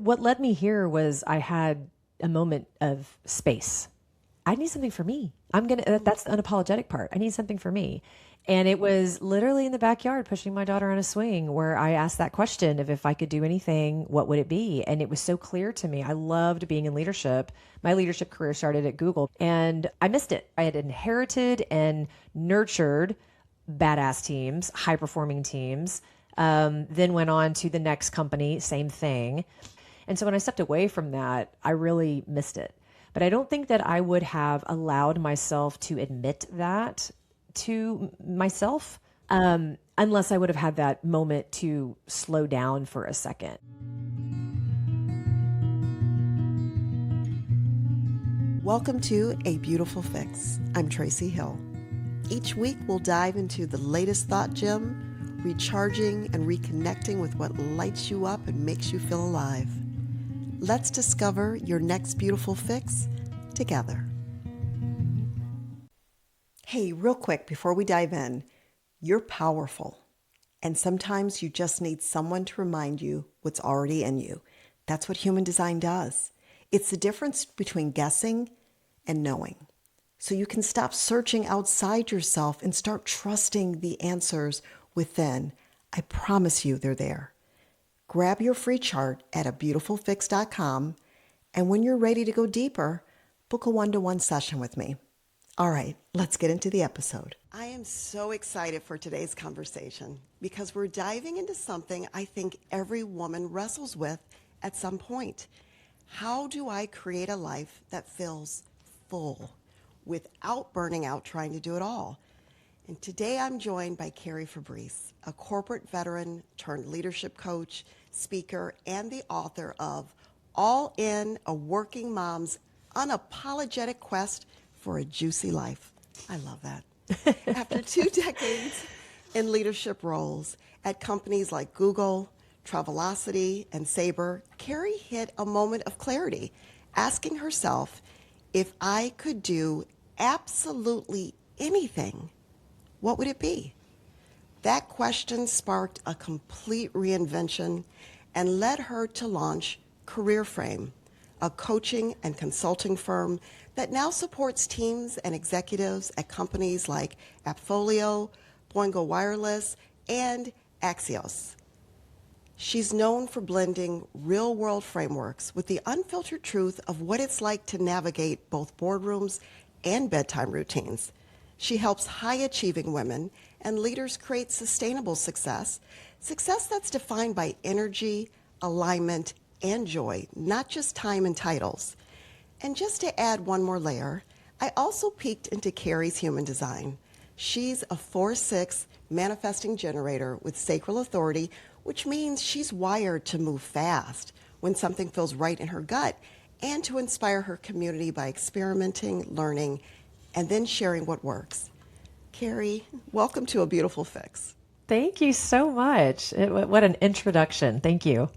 what led me here was I had a moment of space. I need something for me. That's the unapologetic part. I need something for me. And it was literally in the backyard pushing my daughter on a swing where I asked that question of if I could do anything, what would it be? And it was so clear to me. I loved being in leadership. My leadership career started at Google and I missed it. I had inherited and nurtured badass teams, high performing teams, then went on to the next company, same thing. And so when I stepped away from that, I really missed it. But I don't think that I would have allowed myself to admit that to myself unless I would have had that moment to slow down for a second. Welcome to A Beautiful Fix. I'm Tracy Hill. Each week we'll dive into the latest thought gem, recharging and reconnecting with what lights you up and makes you feel alive. Let's discover your next beautiful fix together. Hey, real quick before we dive in, you're powerful. And sometimes you just need someone to remind you what's already in you. That's what human design does. It's the difference between guessing and knowing. So you can stop searching outside yourself and start trusting the answers within. I promise you they're there. Grab your free chart at abeautifulfix.com, and when you're ready to go deeper, book a one-to-one session with me. All right, let's get into the episode. I am so excited for today's conversation because we're diving into something I think every woman wrestles with at some point. How do I create a life that feels full without burning out trying to do it all? And today I'm joined by Carrie Fabris, a corporate veteran turned leadership coach, speaker, and the author of All In, a Working Mom's Unapologetic Quest for a Juicy Life. I love that. After 2 decades in leadership roles at companies like Google, Travelocity, and Sabre, Carrie hit a moment of clarity, asking herself, if I could do absolutely anything, what would it be? That question sparked a complete reinvention and led her to launch CareerFrame, a coaching and consulting firm that now supports teams and executives at companies like Appfolio, Boingo Wireless, and Axios. She's known for blending real-world frameworks with the unfiltered truth of what it's like to navigate both boardrooms and bedtime routines. She helps high-achieving women and leaders create sustainable success that's defined by energy, alignment, and joy, not just time and titles. And just to add one more layer, I also peeked into Carrie's human design. She's a 4/6 manifesting generator with sacral authority, which means she's wired to move fast when something feels right in her gut and to inspire her community by experimenting, learning, and then sharing what works. Carrie, welcome to A Beautiful Fix. Thank you so much. What an introduction. Thank you.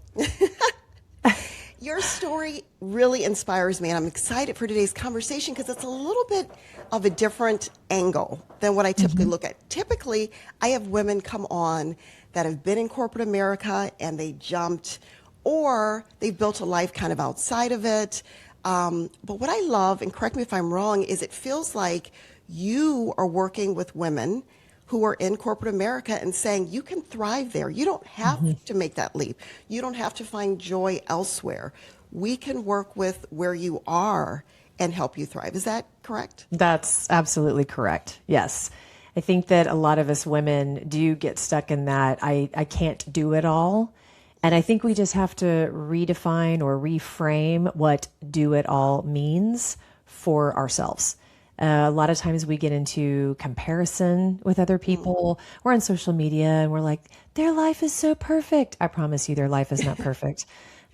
Your story really inspires me, and I'm excited for today's conversation because it's a little bit of a different angle than what I typically look at. Typically, I have women come on that have been in corporate America and they jumped, or they've built a life kind of outside of it. But what I love, and correct me if I'm wrong, is it feels like you are working with women who are in corporate America and saying you can thrive there. You don't have to make that leap. You don't have to find joy elsewhere. We can work with where you are and help you thrive. Is that correct? That's absolutely correct. Yes. I think that a lot of us women do get stuck in that I can't do it all. And I think we just have to redefine or reframe what do it all means for ourselves. A lot of times we get into comparison with other people. We're on social media and we're like, their life is so perfect. I promise you their life is not perfect.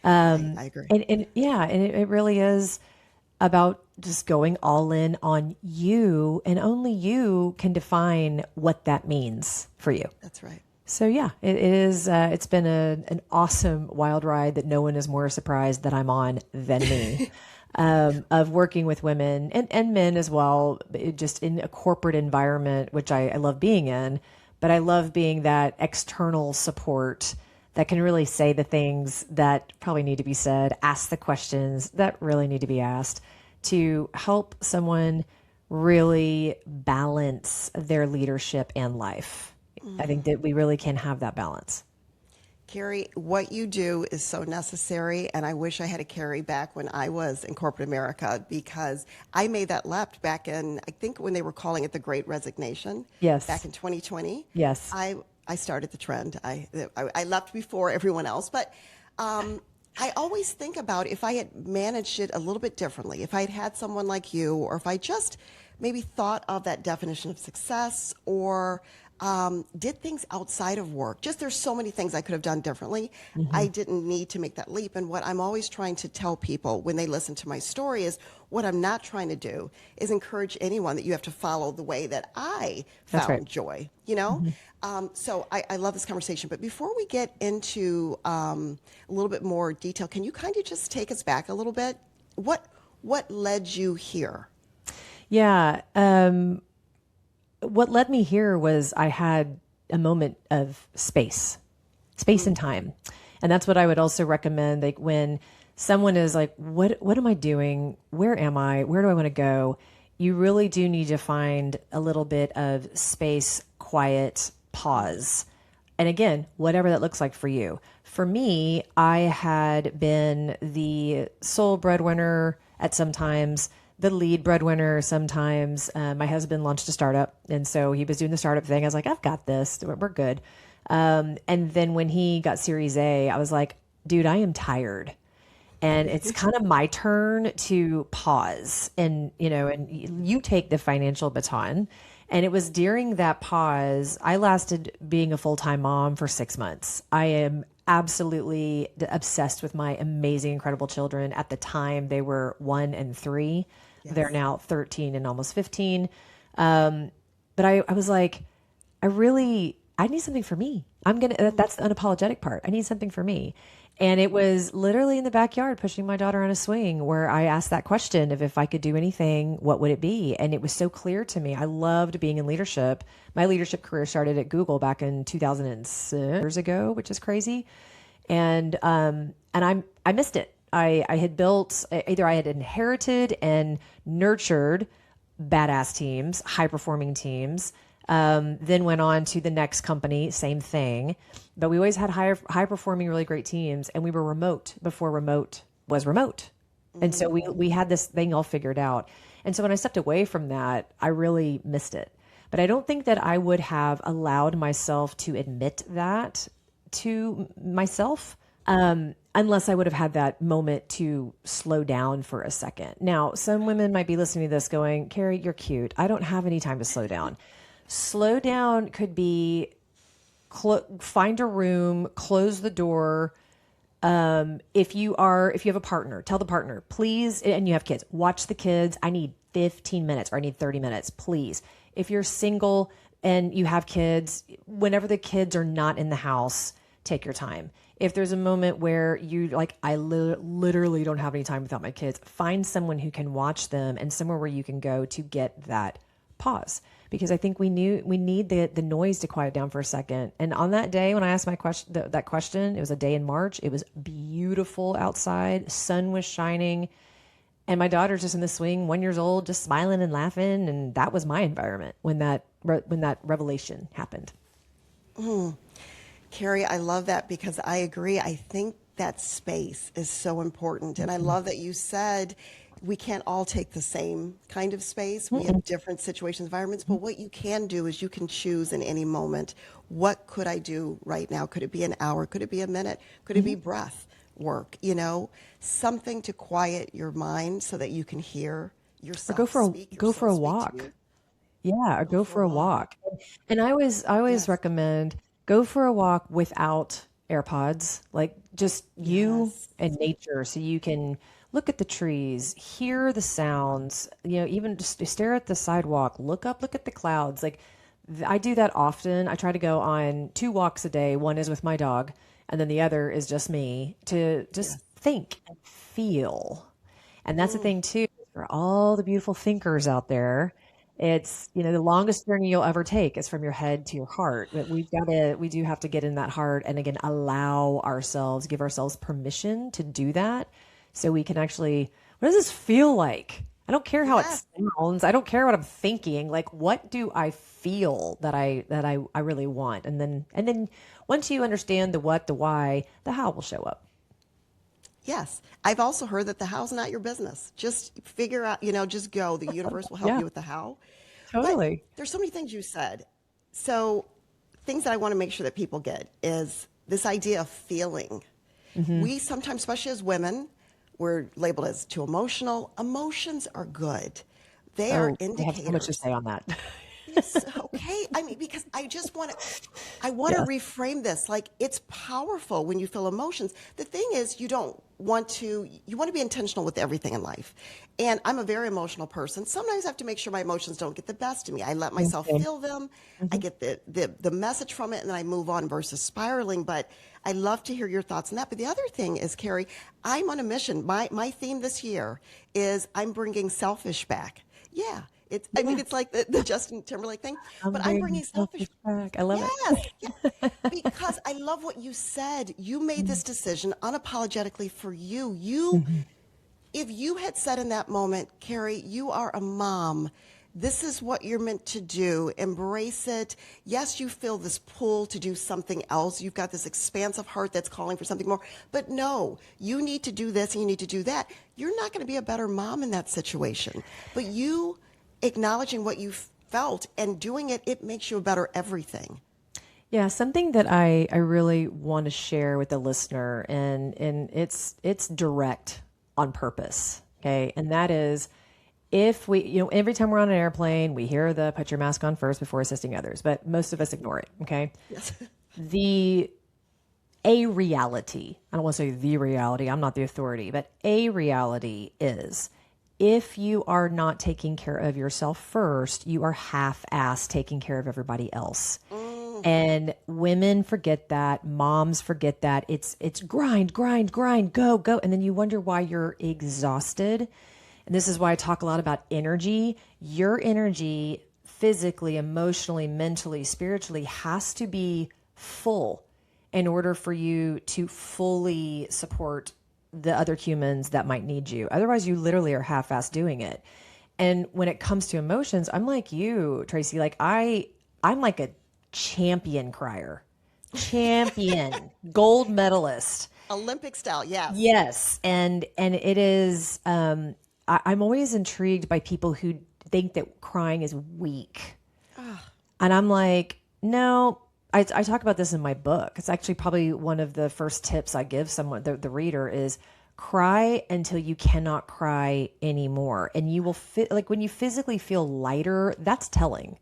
I agree. And it really is about just going all in on you, and only you can define what that means for you. That's right. So yeah, it is. It's been an awesome wild ride that no one is more surprised that I'm on than me. Of working with women and men as well, just in a corporate environment, which I love being in, but I love being that external support that can really say the things that probably need to be said, ask the questions that really need to be asked to help someone really balance their leadership and life. I think that we really can have that balance. Carrie, what you do is so necessary, and I wish I had a Carrie back when I was in corporate America because I made that leap back in, I think when they were calling it the Great Resignation, back Yes. in 2020. Yes. I started the trend. I left before everyone else, but I always think about if I had managed it a little bit differently, if I had had someone like you, or if I just maybe thought of that definition of success or did things outside of work. Just there's so many things I could have done differently. I didn't need to make that leap. And what I'm always trying to tell people when they listen to my story is what I'm not trying to do is encourage anyone that you have to follow the way that I That's right. found joy, you know? So I love this conversation. But before we get into a little bit more detail, can you kind of just take us back a little bit? What led you here? Yeah. What led me here was I had a moment of space and time. And that's what I would also recommend. Like when someone is like, what am I doing? Where am I? Where do I want to go? You really do need to find a little bit of space, quiet, pause. And again, whatever that looks like for you. For me, I had been the sole breadwinner at some times, the lead breadwinner sometimes. My husband launched a startup, and so he was doing the startup thing. I was like, I've got this. We're good. And then when he got Series A, I was like, dude, I am tired. And it's kind of my turn to pause and you take the financial baton. And it was during that pause, I lasted being a full-time mom for 6 months. I am absolutely obsessed with my amazing, incredible children. At the time, they were 1 and 3. They're Yes. now 13 and almost 15. But I was like, I need something for me. That's the unapologetic part. I need something for me. And it was literally in the backyard pushing my daughter on a swing where I asked that question of if I could do anything, what would it be? And it was so clear to me. I loved being in leadership. My leadership career started at Google back in 2006 years ago, which is crazy. And I missed it. I had built either I had inherited and nurtured badass teams, high performing teams. Then went on to the next company, same thing. But we always had high performing, really great teams, and we were remote before remote was remote. And so we had this thing all figured out. And so when I stepped away from that, I really missed it. But I don't think that I would have allowed myself to admit that to myself unless I would have had that moment to slow down for a second. Now, some women might be listening to this going, Carrie, you're cute. I don't have any time to slow down. Slow down could be find a room, close the door. If you have a partner, tell the partner, please, and you have kids, watch the kids. I need 15 minutes or I need 30 minutes, please. If you're single and you have kids, whenever the kids are not in the house, take your time. If there's a moment where you like, I literally don't have any time without my kids, find someone who can watch them and somewhere where you can go to get that pause. Because I think we need the noise to quiet down for a second. And on that day when I asked that question, it was a day in March. It was beautiful outside, sun was shining, and my daughter's just in the swing, 1 year old, just smiling and laughing, and that was my environment when that revelation happened. Carrie, I love that because I agree. I think that space is so important. And I love that you said we can't all take the same kind of space. We have different situations, environments, but what you can do is you can choose in any moment, what could I do right now? Could it be an hour? Could it be a minute? Could it be breath work? Something to quiet your mind so that you can hear Or go yourself for a speak, go your for soul a speak to walk. you. Yeah, or Go go for a for a walk. walk. And I always Yes. recommend go for a walk without AirPods, like just you Yes. and nature so you can look at the trees, hear the sounds, even just stare at the sidewalk, look up, look at the clouds. Like I do that often. I try to go on 2 walks a day. One is with my dog, and then the other is just me to just Yes. think and feel. And that's the thing too, for all the beautiful thinkers out there. It's, the longest journey you'll ever take is from your head to your heart. But we do have to get in that heart and again, give ourselves permission to do that so we can actually, what does this feel like? I don't care how it Yes. sounds. I don't care what I'm thinking. Like, what do I feel that I really want? And then once you understand the what, the why, the how will show up. Yes. I've also heard that the how's not your business. Just figure out, just go. The universe will help Yeah, you with the how. But totally. there's so many things you said. So, things that I want to make sure that people get is this idea of feeling. Hmm. We sometimes, especially as women, we're labeled as too emotional. Emotions are good. They are Oh, I have so much to indicators. say on that. Yes, okay. I mean, because I want to Yeah. reframe this. Like, it's powerful when you feel emotions. The thing is, you want to be intentional with everything in life. And I'm a very emotional person. Sometimes I have to make sure my emotions don't get the best of me. I let myself Okay. feel them. I Hmm. get the message from it, and then I move on versus spiraling. But I love to hear your thoughts on that. But the other thing is, Carrie, I'm on a mission. My theme this year is I'm bringing selfish back. Yeah. I mean, Yeah. it's like the Justin Timberlake thing, I'm but I'm bringing bringing selfish. selfish back. I love it. Yes, yeah, because I love what you said. You made this decision unapologetically for you. Hmm. If you had said in that moment, Carrie, you are a mom. This is what you're meant to do. Embrace it. Yes, you feel this pull to do something else. You've got this expansive heart that's calling for something more. But no, you need to do this and you need to do that. You're not going to be a better mom in that situation. But you acknowledging what you felt and doing it, it makes you a better everything. Yeah, something that I really want to share with the listener, and it's direct on purpose. Okay. And that is, if we, every time we're on an airplane, we hear the put your mask on first before assisting others, but most of us ignore it. Okay. Yes. The a reality, I don't want to say the reality, I'm not the authority, but a reality is, if you are not taking care of yourself first, you are half-assed taking care of everybody else. Mm, And women forget that, moms forget that. It's grind, grind, grind, go, go. And then you wonder why you're exhausted. And this is why I talk a lot about energy. Your energy, physically, emotionally, mentally, spiritually, has to be full in order for you to fully support the other humans that might need you. Otherwise, you literally are half-assed doing it. And when it comes to emotions, I'm like you, Tracy. Like, I'm like a champion crier, champion, gold medalist. Olympic style, yes. Yes, and it is. I'm always intrigued by people who think that crying is weak, Ah, and I'm like, no. I talk about this in my book. It's actually probably one of the first tips I give someone, the reader, is cry until you cannot cry anymore, and you will fit like when you physically feel lighter. That's telling.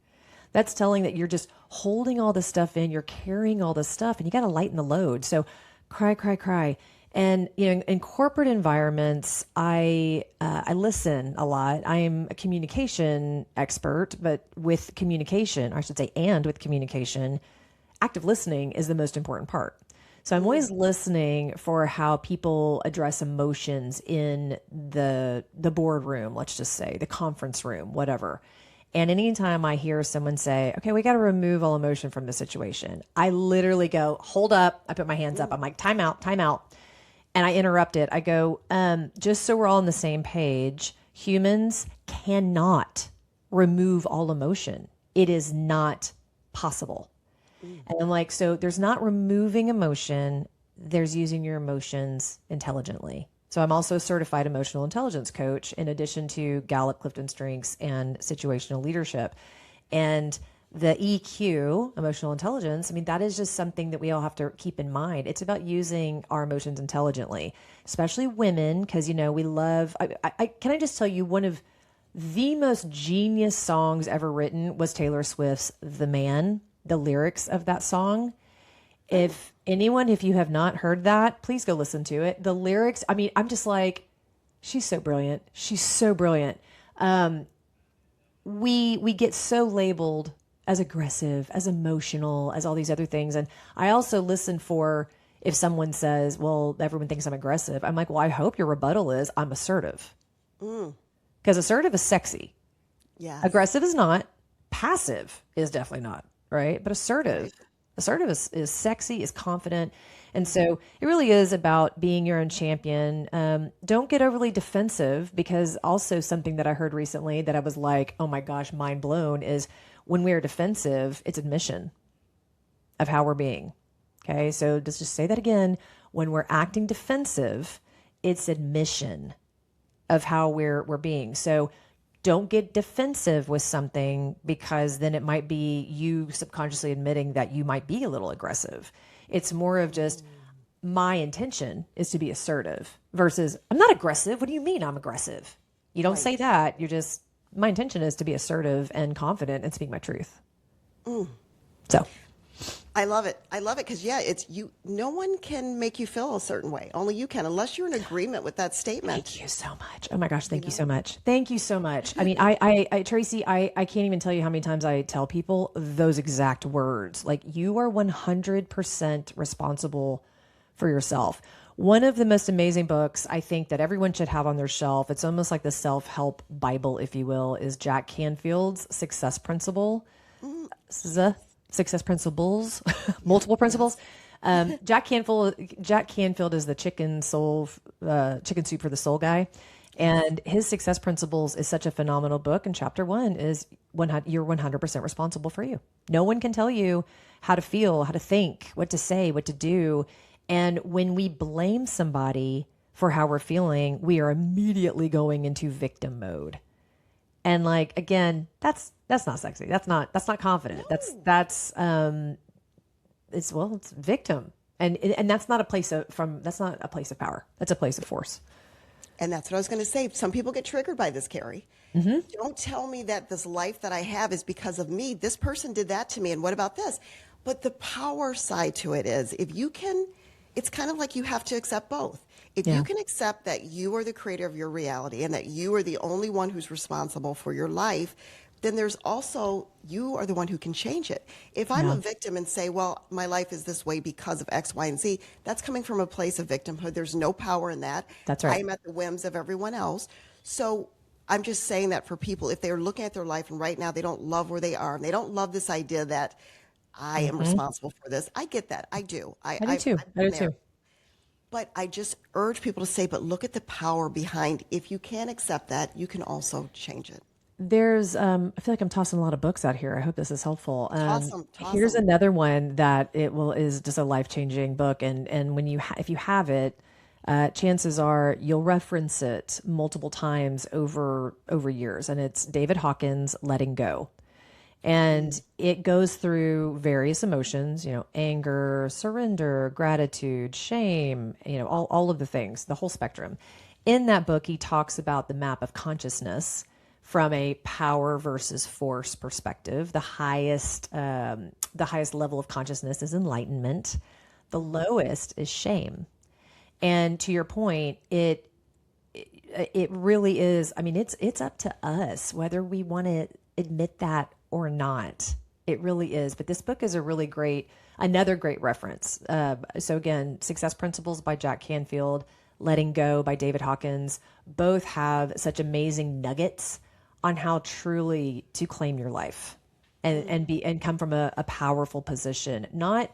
That's telling that you're just holding all this stuff in, you're carrying all this stuff, and you got to lighten the load. So cry, cry, cry. And in corporate environments, I listen a lot. I am a communication expert, but with communication, or I should say, and with communication, active listening is the most important part. So I'm mm, always listening for how people address emotions in the boardroom, let's just say, the conference room, whatever. And anytime I hear someone say, okay, we got to remove all emotion from the situation, I literally go, hold up. I put my hands up. mm. I'm like, time out, time out. And I interrupt it. I go, just so we're all on the same page, humans cannot remove all emotion. It is not possible. Mm. And I'm like, so there's not removing emotion, there's using your emotions intelligently. So I'm also a certified emotional intelligence coach in addition to Gallup, Clifton Strengths, and situational leadership. And the EQ, emotional intelligence, I mean, that is just something that we all have to keep in mind. It's about using our emotions intelligently, especially women, because, we love, can I just tell you, one of the most genius songs ever written was Taylor Swift's The Man, the lyrics of that song. If you have not heard that, please go listen to it. The lyrics, I mean, I'm just like, she's so brilliant. She's so brilliant. We get so labeled as aggressive, as emotional, as all these other things. And I also listen for, if someone says, well, everyone thinks I'm aggressive. I'm like, well, I hope your rebuttal is I'm assertive. Mm. Because assertive is sexy. Yes. Aggressive is not. Passive is definitely not, right? But assertive. Right. Assertive is sexy, is confident. And so it really is about being your own champion. Don't get overly defensive, because also something that I heard recently that I was like, oh my gosh, mind blown, is when we are defensive, it's admission of how we're being. Okay. So let's just say that again. When we're acting defensive, it's admission of how we're being. So don't get defensive with something, because then it might be you subconsciously admitting that you might be a little aggressive. It's more of just, my intention is to be assertive versus, I'm not aggressive. What do you mean I'm aggressive? You don't say Right. that. You're just, my intention is to be assertive and confident and speak my truth. So I love it. I love it because, yeah, it's you. No one can make you feel a certain way. Only you can, unless you're in agreement with that statement. thank you so much. Oh my gosh, thank you so much. Thank you so much. I mean, Tracy, I can't even tell you how many times I tell people those exact words. Like, you are 100% responsible for yourself. One of the most amazing books I think that everyone should have on their shelf, it's almost like the self-help Bible, if you will, is Jack Canfield's Success Principle. Success Principles, multiple principles. Jack Canfield is the chicken soup for the soul guy. And his Success Principles is such a phenomenal book. And chapter 1 is you're 100% responsible for you. No one can tell you how to feel, how to think, what to say, what to do. And when we blame somebody for how we're feeling, we are immediately going into victim mode. And like, again, that's not sexy. That's not confident. It's victim. And that's not a place that's not a place of power. That's a place of force. And that's what I was going to say. Some people get triggered by this, Carrie. Don't tell me that this life that I have is because of me. This person did that to me. And what about this? But the power side to it is, if you can, it's kind of like you have to accept both. If Yeah. you can accept that you are the creator of your reality and that you are the only one who's responsible for your life, then there's also, you are the one who can change it. If I'm Yeah. a victim and say, well, my life is this way because of X, Y, and Z, that's coming from a place of victimhood. There's no power in that. That's right. I am at the whims of everyone else. So I'm just saying that for people, if they're looking at their life and right now they don't love where they are and they don't love this idea that I am responsible for this. I get that. I do. I do too. I've I do been there. too. But I just urge people to say, but look at the power behind. If you can't accept that, you can also change it. There's, I feel like I'm tossing a lot of books out here. I hope this is helpful. Toss Here's 'em. another one that is just a life-changing book. And when if you have it, chances are you'll reference it multiple times over years. And it's David Hawkins' Letting Go. And it goes through various emotions, anger, surrender, gratitude, shame, all of the things, the whole spectrum. In that book, he talks about the map of consciousness from a power versus force perspective. The highest level of consciousness is enlightenment. The lowest is shame. And to your point, it really is. I mean, it's up to us whether we want to admit that or not. It really is. But this book is another great reference. So again, Success Principles by Jack Canfield, Letting Go by David Hawkins, both have such amazing nuggets on how truly to claim your life and come from a powerful position, not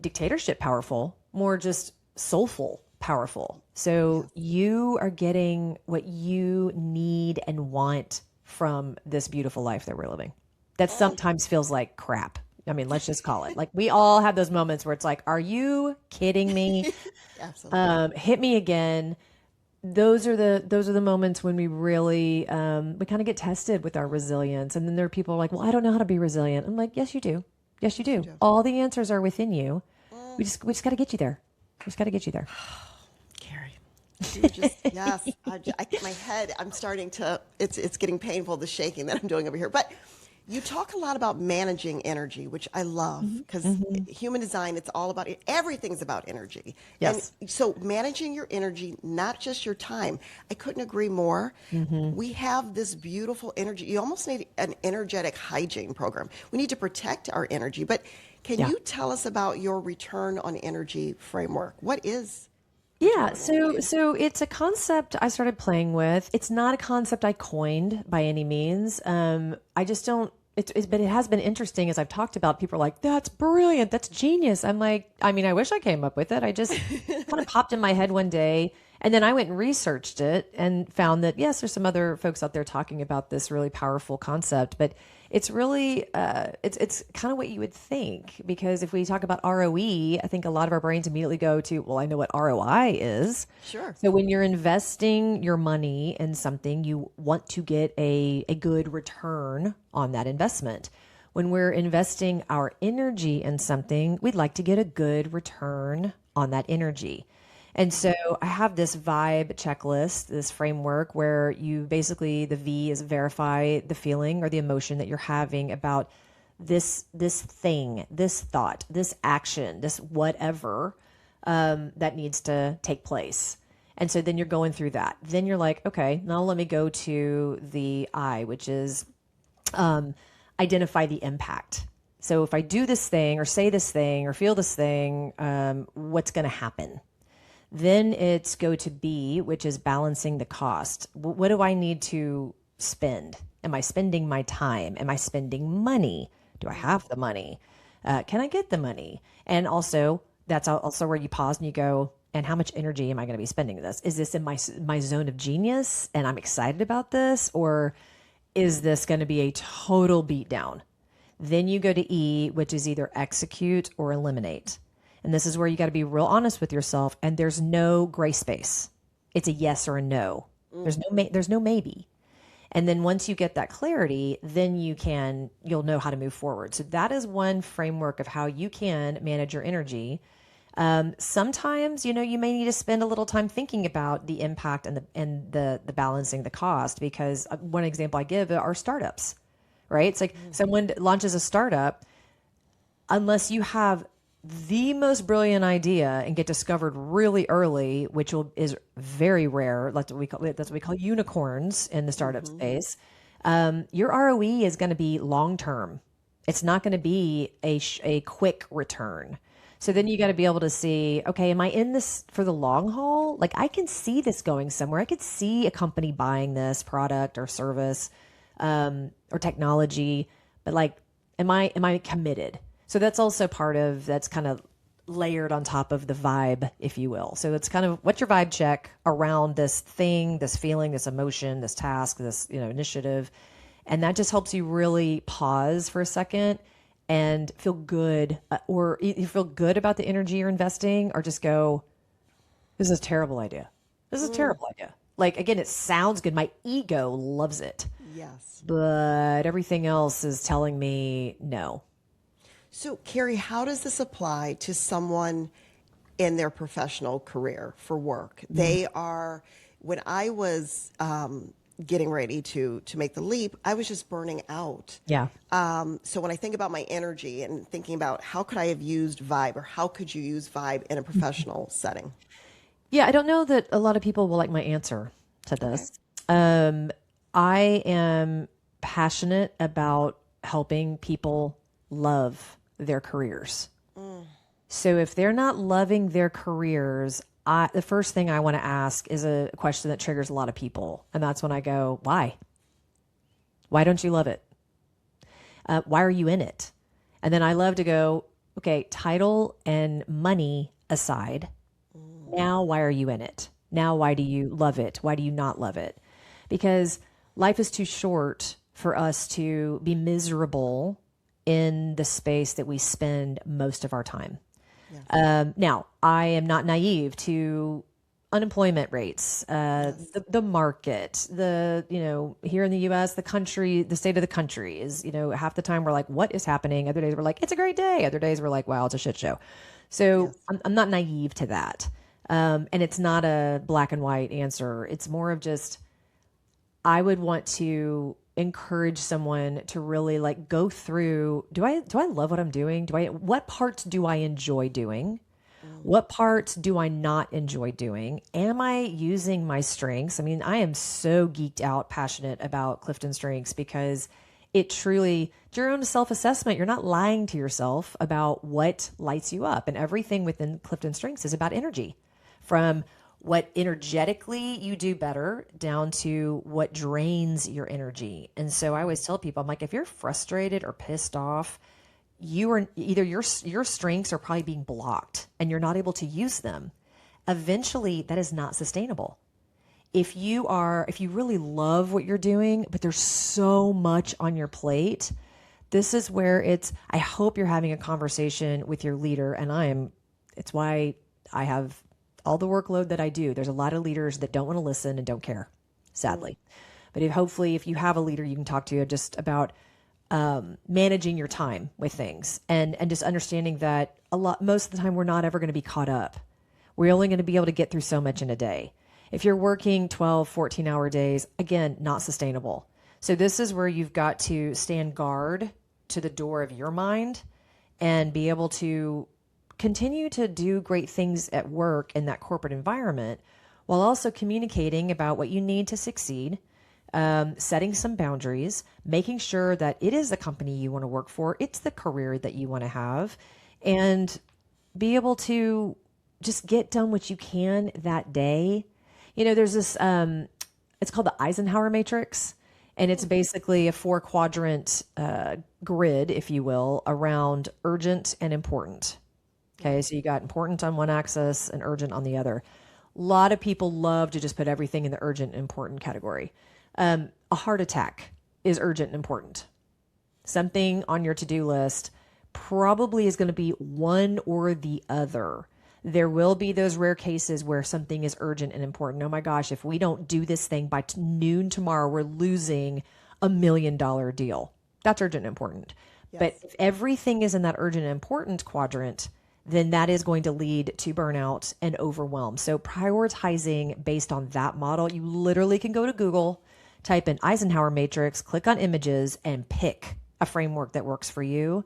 dictatorship powerful, more just soulful powerful. So you are getting what you need and want from this beautiful life that we're living. That sometimes feels like crap. I mean, let's just call it. Like, we all have those moments where it's like, are you kidding me? Absolutely. Hit me again. Those are the moments when we really we kind of get tested with our resilience. And then there are people who are like, well, I don't know how to be resilient. I'm like, yes, you do. Yes, you do. All the answers are within you. We just got to get you there. We just got to get you there. Carrie, you just, yes, my head, I'm starting to, it's getting painful, the shaking that I'm doing over here. But you talk a lot about managing energy, which I love, because human design, it's all about, everything's about energy. Yes. And so managing your energy, not just your time. I couldn't agree more. We have this beautiful energy. You almost need an energetic hygiene program. We need to protect our energy. But can you tell us about your return on energy framework? What is Yeah, so it's a concept I started playing with. It's not a concept I coined by any means. I just don't. But it has been interesting as I've talked about. People are like, "That's brilliant. That's genius." I'm like, I mean, I wish I came up with it. I just kind of popped in my head one day, and then I went and researched it and found that yes, there's some other folks out there talking about this really powerful concept, but it's really it's kind of what you would think because if we talk about ROE, I think a lot of our brains immediately go to, well, I know what ROI is. Sure. So when you're investing your money in something, you want to get a good return on that investment. When we're investing our energy in something, we'd like to get a good return on that energy. And so I have this vibe checklist, this framework where you basically, the V is verify the feeling or the emotion that you're having about this thing, this thought, this action, this whatever that needs to take place. And so then you're going through that. Then you're like, okay, now let me go to the I, which is identify the impact. So if I do this thing or say this thing or feel this thing, what's going to happen? Then it's go to B, which is balancing the cost. What do I need to spend? Am I spending my time? Am I spending money? Do I have the money? Can I get the money? And also, that's also where you pause and you go, and how much energy am I going to be spending this? Is this in my zone of genius and I'm excited about this? Or is this going to be a total beatdown? Then you go to E, which is either execute or eliminate. And this is where you got to be real honest with yourself. And there's no gray space. It's a yes or a no. There's no maybe. And then once you get that clarity, then you'll know how to move forward. So that is one framework of how you can manage your energy. Sometimes, you may need to spend a little time thinking about the impact and the balancing the cost, because one example I give are startups, right? It's like someone launches a startup, unless you have the most brilliant idea and get discovered really early, which is very rare. That's what we call unicorns in the startup space. Your ROE is going to be long term. It's not going to be a quick return. So then you got to be able to see, okay, am I in this for the long haul? Like I can see this going somewhere. I could see a company buying this product or service or technology, but like, am I committed? So that's also that's kind of layered on top of the vibe, if you will. So it's kind of what's your vibe check around this thing, this feeling, this emotion, this task, this initiative. And that just helps you really pause for a second and feel good, or you feel good about the energy you're investing, or just go, this is a terrible idea. This is a terrible idea. Like, again, it sounds good. My ego loves it. Yes. But everything else is telling me no. So, Carrie, how does this apply to someone in their professional career for work? They are, when I was getting ready to make the leap, I was just burning out. Yeah. So when I think about my energy and thinking about how could I have used Vibe, or how could you use Vibe in a professional setting? Yeah, I don't know that a lot of people will like my answer to this. I am passionate about helping people love their careers. So if they're not loving their careers, the first thing I want to ask is a question that triggers a lot of people. And that's when I go, why? Why don't you love it? Why are you in it? And then I love to go, okay, title and money aside. Now, why are you in it? Now, why do you love it? Why do you not love it? Because life is too short for us to be miserable in the space that we spend most of our time. Yes. Now, I am not naive to unemployment rates, the market, here in the U.S., the country, the state of the country is, half the time we're like, what is happening? Other days we're like, it's a great day. Other days we're like, wow, it's a shit show. So I'm not naive to that. And it's not a black and white answer. It's more of just, I would want to encourage someone to really like go through, do I love what I'm doing? What parts do I enjoy doing? What parts do I not enjoy doing? Am I using my strengths? I mean, I am so geeked out, passionate about Clifton Strengths because it truly, your own self-assessment, you're not lying to yourself about what lights you up. And everything within Clifton Strengths is about energy. from what energetically you do better down to what drains your energy. And so I always tell people, I'm like, if you're frustrated or pissed off, you are either your strengths are probably being blocked and you're not able to use them. Eventually, that is not sustainable. If you really love what you're doing, but there's so much on your plate, this is where I hope you're having a conversation with your leader. And it's why I have all the workload that I do. There's a lot of leaders that don't want to listen and don't care, sadly. But hopefully if you have a leader you can talk to just about managing your time with things and just understanding that most of the time we're not ever going to be caught up. We're only going to be able to get through so much in a day. If you're working 12, 14-hour days, again, not sustainable. So this is where you've got to stand guard to the door of your mind and be able to continue to do great things at work in that corporate environment while also communicating about what you need to succeed, setting some boundaries, making sure that it is the company you want to work for, it's the career that you want to have, and be able to just get done what you can that day. There's this, it's called the Eisenhower matrix, and it's basically a 4-quadrant grid, if you will, around urgent and important. Okay, so you got important on one axis and urgent on the other. A lot of people love to just put everything in the urgent and important category. A heart attack is urgent and important. Something on your to-do list probably is going to be one or the other. There will be those rare cases where something is urgent and important. Oh my gosh, if we don't do this thing by noon tomorrow, we're losing $1 million deal. That's urgent and important. Yes. But if everything is in that urgent and important quadrant, then that is going to lead to burnout and overwhelm. So prioritizing based on that model, you literally can go to Google, type in Eisenhower matrix, click on images, and pick a framework that works for you.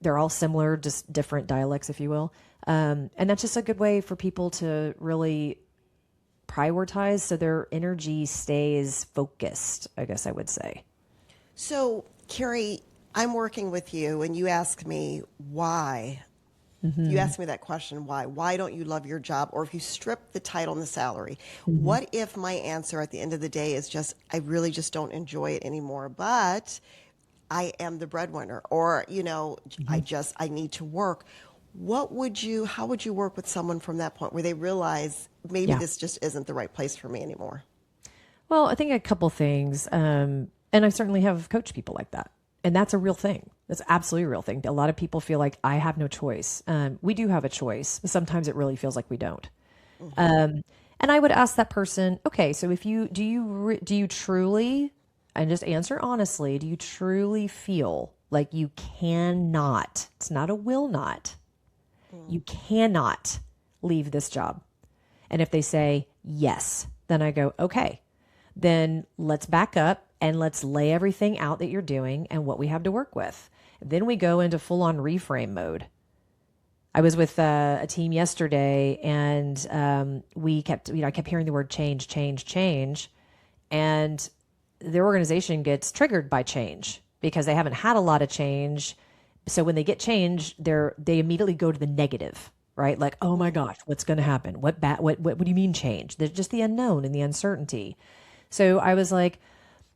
They're all similar, just different dialects, if you will. And that's just a good way for people to really prioritize so their energy stays focused, I guess I would say. So, Carrie, I'm working with you and you ask me why. You ask me that question, why? Why don't you love your job? Or if you strip the title and the salary, what if my answer at the end of the day is just, I really just don't enjoy it anymore, but I am the breadwinner, or, I need to work. How would you work with someone from that point where they realize maybe this just isn't the right place for me anymore? Well, I think a couple things. And I certainly have coached people like that. And that's a real thing. That's absolutely a real thing. A lot of people feel like I have no choice. We do have a choice. Sometimes it really feels like we don't. And I would ask that person, okay, so if do you truly, and just answer honestly, do you truly feel like you cannot, it's not a will not, you cannot leave this job? And if they say yes, then I go, okay, then let's back up and let's lay everything out that you're doing and what we have to work with. Then we go into full-on reframe mode. I was with a team yesterday, and I kept hearing the word change, change, change, and their organization gets triggered by change because they haven't had a lot of change. So when they get change, they immediately go to the negative, right? Like, oh my gosh, what's going to happen? What do you mean change? There's just the unknown and the uncertainty. So I was like,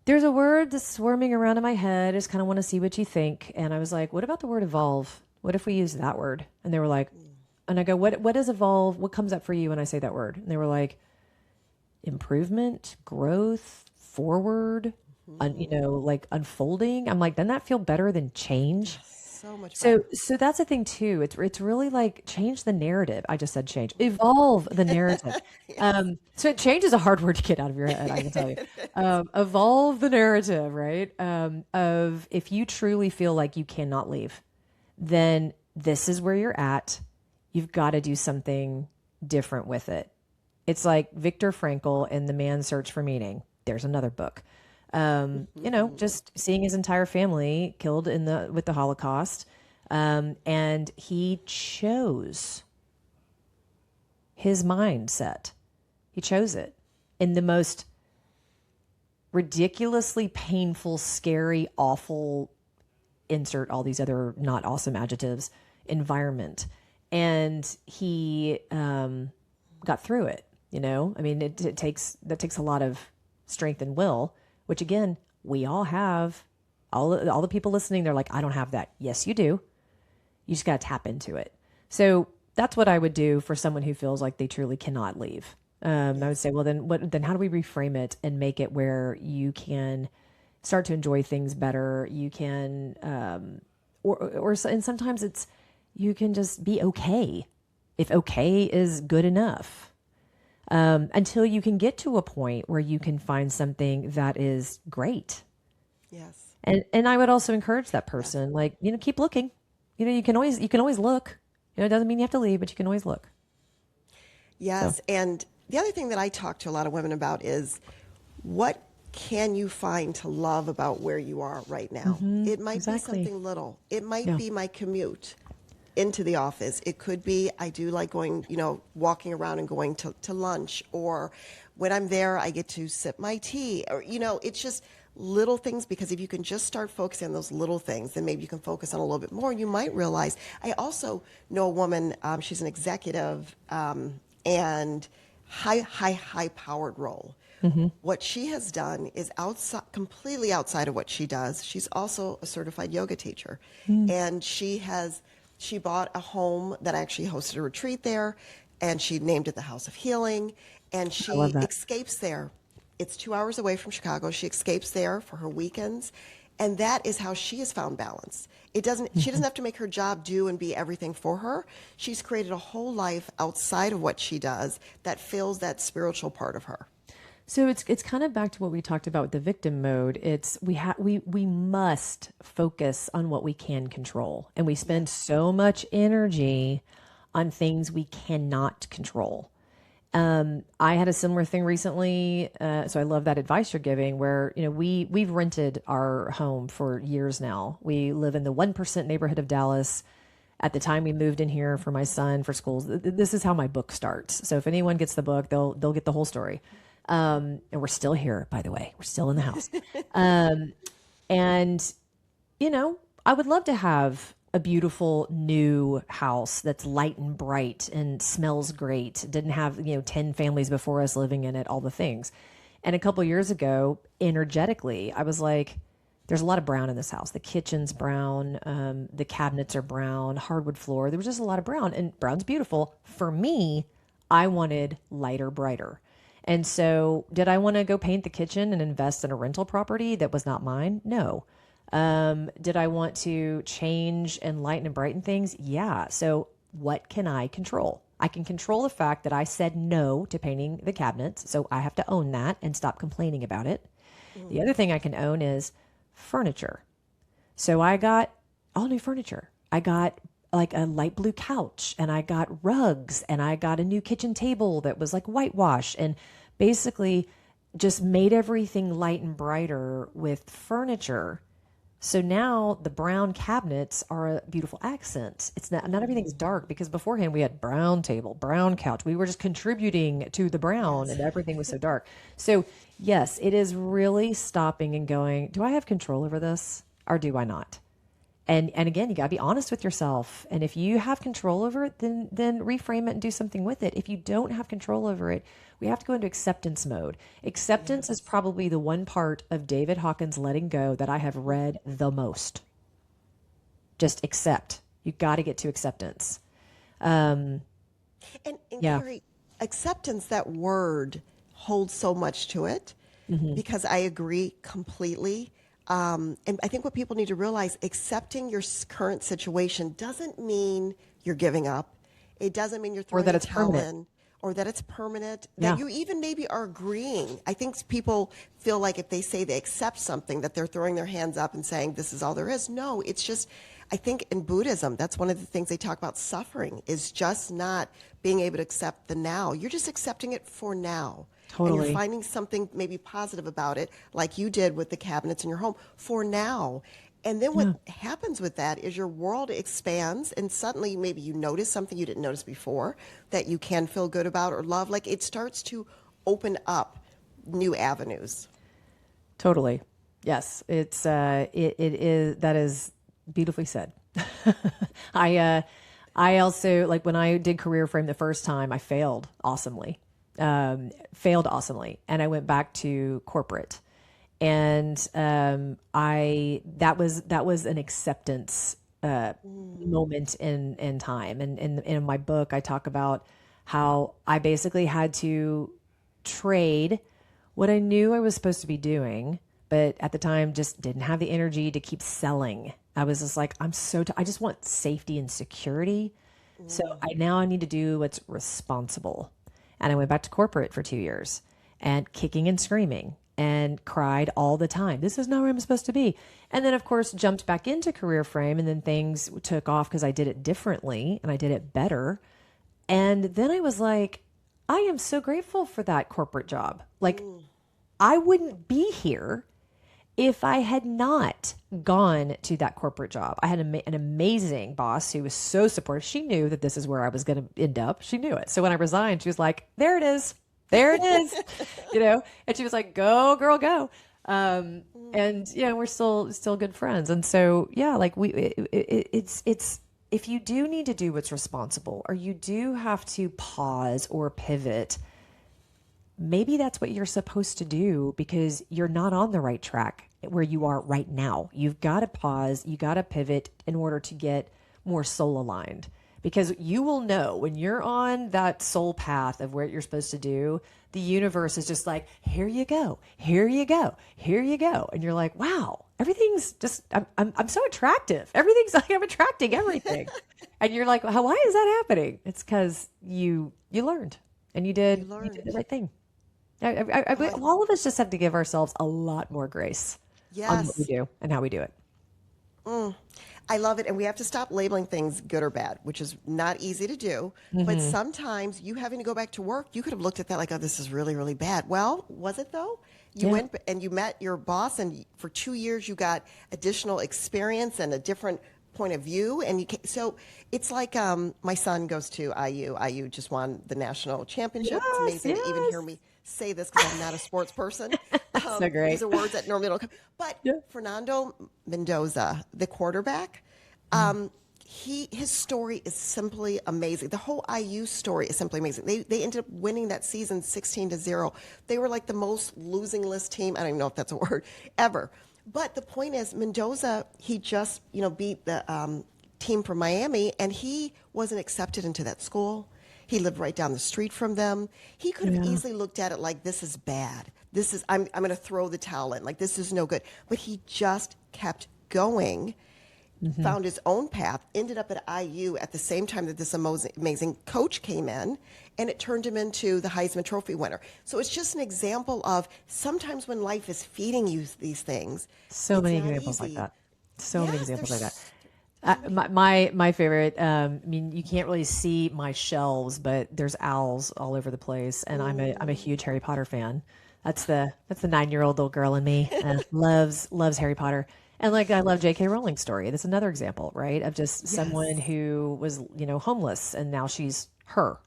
there's a word that's swarming around in my head. I just kind of want to see what you think. And I was like, what about the word evolve? What if we use that word? And they were like, and I go, what is evolve? What comes up for you when I say that word? And they were like, improvement, growth, forward, like unfolding. I'm like, doesn't that feel better than change? So much better. So that's the thing too. It's really like change the narrative. I just said change, evolve the narrative. Yes. So change is a hard word to get out of your head, I can tell you. Evolve the narrative, right? Of if you truly feel like you cannot leave, then this is where you're at. You've got to do something different with it. It's like Viktor Frankl in The Man's Search for Meaning. There's another book. Just seeing his entire family killed with the Holocaust. And he chose his mindset. He chose it in the most ridiculously painful, scary, awful, insert all these other not awesome adjectives, environment. And he got through it. You know, I mean, that takes a lot of strength and will, which again, we all have. All the people listening, they're like, I don't have that. Yes, you do. You just got to tap into it. So that's what I would do for someone who feels like they truly cannot leave. I would say, well, then how do we reframe it and make it where you can start to enjoy things better? You can, and sometimes it's, you can just be okay if okay is good enough. Until you can get to a point where you can find something that is great. Yes. And I would also encourage that person, like, keep looking. You can always look. It doesn't mean you have to leave, but you can always look. Yes. So. And the other thing that I talk to a lot of women about is, what can you find to love about where you are right now? It might be something little. It might be my commute into the office. It could be, I do like going, walking around and going to lunch, or when I'm there, I get to sip my tea, or, it's just little things, because if you can just start focusing on those little things, then maybe you can focus on a little bit more. You might realize, I also know a woman, she's an executive, and high powered role. What she has done is completely outside of what she does. She's also a certified yoga teacher, and she bought a home that actually hosted a retreat there, and she named it the House of Healing, and she escapes there. It's 2 hours away from Chicago. She escapes there for her weekends, and that is how she has found balance. She doesn't have to make her job do and be everything for her. She's created a whole life outside of what she does that fills that spiritual part of her. So it's kind of back to what we talked about with the victim mode. It's we must focus on what we can control, and we spend so much energy on things we cannot control. I had a similar thing recently, so I love that advice you're giving. Where we've rented our home for years now. We live in the 1% neighborhood of Dallas. At the time we moved in here for my son for schools, this is how my book starts. So if anyone gets the book, they'll get the whole story. And we're still here, by the way. We're still in the house. And, I would love to have a beautiful new house that's light and bright and smells great. Didn't have, 10 families before us living in it, all the things. And a couple of years ago, energetically, I was like, there's a lot of brown in this house. The kitchen's brown. The cabinets are brown, hardwood floor. There was just a lot of brown, and brown's beautiful. For me, I wanted lighter, brighter. And so did I want to go paint the kitchen and invest in a rental property that was not mine? No. Did I want to change and lighten and brighten things? Yeah. So what can I control? I can control the fact that I said no to painting the cabinets. So I have to own that and stop complaining about it. The other thing I can own is furniture. So I got all new furniture. I got like a light blue couch, and I got rugs, and I got a new kitchen table that was like whitewash, and basically just made everything light and brighter with furniture. So now the brown cabinets are a beautiful accent. It's not everything's dark, because beforehand we had brown table, brown couch. We were just contributing to the brown, and everything was so dark. So yes, it is really stopping and going, do I have control over this, or do I not? And again, you got to be honest with yourself. And if you have control over it, then reframe it and do something with it. If you don't have control over it, we have to go into acceptance mode. Acceptance is probably the one part of David Hawkins' Letting Go that I have read the most. Just accept. You got to get to acceptance. And Carrie, acceptance, that word holds so much to it, because I agree completely. And I think what people need to realize, accepting your current situation doesn't mean you're giving up. It doesn't mean you're throwing the towel in, or that it's permanent, that you even maybe are agreeing. I think people feel like if they say they accept something, that they're throwing their hands up and saying, this is all there is. No, it's just, I think in Buddhism, that's one of the things they talk about. Suffering is just not being able to accept the now. You're just accepting it for now. Totally. And you're finding something maybe positive about it, like you did with the cabinets in your home, for now. And then what happens with that is your world expands, and suddenly maybe you notice something you didn't notice before that you can feel good about or love. Like, it starts to open up new avenues. Totally. Yes. It is, that is beautifully said. I also, like when I did CareerFrame the first time, I failed awesomely. Failed awesomely. And I went back to corporate. And I that was an acceptance moment in time. And in my book, I talk about how I basically had to trade what I knew I was supposed to be doing, but at the time just didn't have the energy to keep selling. I was just like, I just want safety and security. So I need to do what's responsible. And I went back to corporate for 2 years and kicking and screaming and cried all the time. This is not where I'm supposed to be. And then, of course, jumped back into CareerFrame, and then things took off because I did it differently and I did it better. And then I was like, I am so grateful for that corporate job. Like, I wouldn't be here if I had not gone to that corporate job. I had an amazing boss who was so supportive. She knew that this is where I was going to end up. She knew it. So when I resigned, she was like, there it is. There it is. And she was like, go girl, go. And we're still good friends. And so, yeah, like it's, if you do need to do what's responsible, or you do have to pause or pivot, maybe that's what you're supposed to do, because you're not on the right track where you are right now. You've got to pause, you got to pivot in order to get more soul aligned, because you will know when you're on that soul path of what you're supposed to do. The universe is just like, here you go, here you go, here you go. And you're like, wow, everything's just, I'm so attractive. Everything's like, I'm attracting everything. And you're like, why is that happening? It's because you learned and you did the right thing. All of us just have to give ourselves a lot more grace on what we do and how we do it. I love it. And we have to stop labeling things good or bad, which is not easy to do. But sometimes you having to go back to work, you could have looked at that like, oh, this is really, really bad. Well, was it though? You went and you met your boss, and for 2 years you got additional experience and a different point of view. And so it's like my son goes to IU. IU just won the national championship. It's amazing to even hear me say this because I'm not a sports person. So great. These are words that normally don't come. But Fernando Mendoza, the quarterback, his story is simply amazing. The whole IU story is simply amazing. They ended up winning that season 16-0. They were like the most losing list team, I don't even know if that's a word, ever. But the point is, Mendoza, he just beat the team from Miami, and he wasn't accepted into that school. He lived right down the street from them. He could have easily looked at it like, this is bad. I'm going to throw the towel in. Like, this is no good. But he just kept going, found his own path, ended up at IU at the same time that this amazing coach came in, and it turned him into the Heisman Trophy winner. So it's just an example of sometimes when life is feeding you these things. So many examples like that. So many examples like that. My favorite, I mean, you can't really see my shelves, but there's owls all over the place, and I'm a huge Harry Potter fan. That's the 9-year-old little girl in me, loves Harry Potter. And like, I love J.K. Rowling's story. That's another example, right? Of just someone who was, homeless, and now she's her.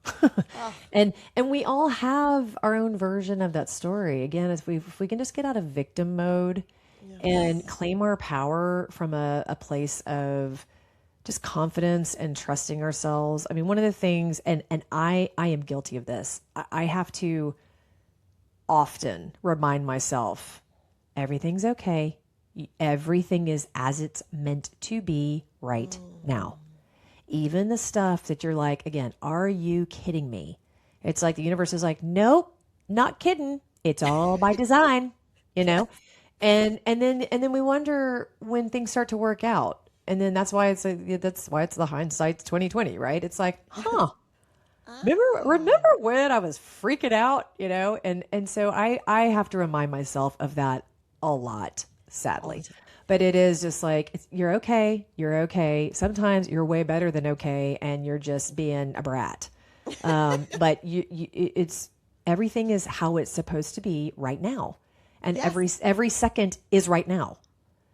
And we all have our own version of that story. Again, if we can just get out of victim mode and claim our power from a place of just confidence and trusting ourselves. I mean, one of the things, and I am guilty of this, I have to often remind myself, everything's okay. Everything is as it's meant to be right now. Even the stuff that you're like, again, are you kidding me? It's like the universe is like, nope, not kidding. It's all by design, And then we wonder when things start to work out. And then that's why it's the hindsight's 2020, right? It's like, remember when I was freaking out, And so I have to remind myself of that a lot, sadly. But it is just like, you're okay. You're okay. Sometimes you're way better than okay, and you're just being a brat. But it's everything is how it's supposed to be right now. And every second is right now.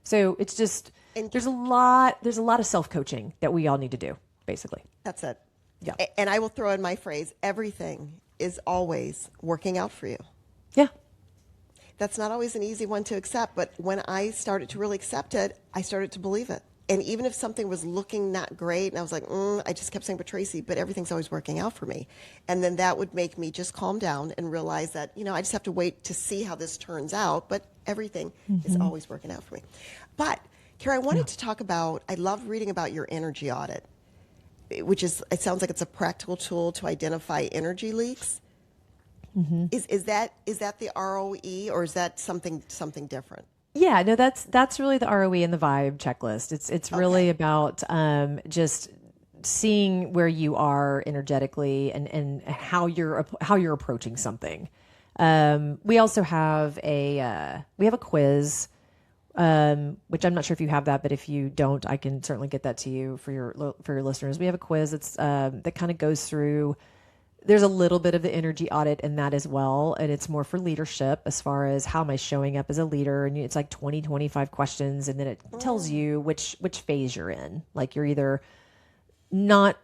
So it's just, there's a lot of self-coaching that we all need to do, basically. That's it. Yeah. And I will throw in my phrase, everything is always working out for you. Yeah. That's not always an easy one to accept, but when I started to really accept it, I started to believe it. And even if something was looking not great, and I was like, I just kept saying, but Tracy, but everything's always working out for me. And then that would make me just calm down and realize that, I just have to wait to see how this turns out, but everything is always working out for me. But, Carrie, I wanted to talk about, I love reading about your energy audit, which is, it sounds like it's a practical tool to identify energy leaks. Is that the ROE, or is that something different? Yeah, no, that's really the ROE and the vibe checklist. It's really about just seeing where you are energetically and how you're approaching something. We also have a quiz, which I'm not sure if you have that, but if you don't, I can certainly get that to you for your listeners. We have a quiz that kind of goes through. There's a little bit of the energy audit in that as well. And it's more for leadership as far as how am I showing up as a leader? And it's like 25 questions. And then it tells you which phase you're in. Like you're either not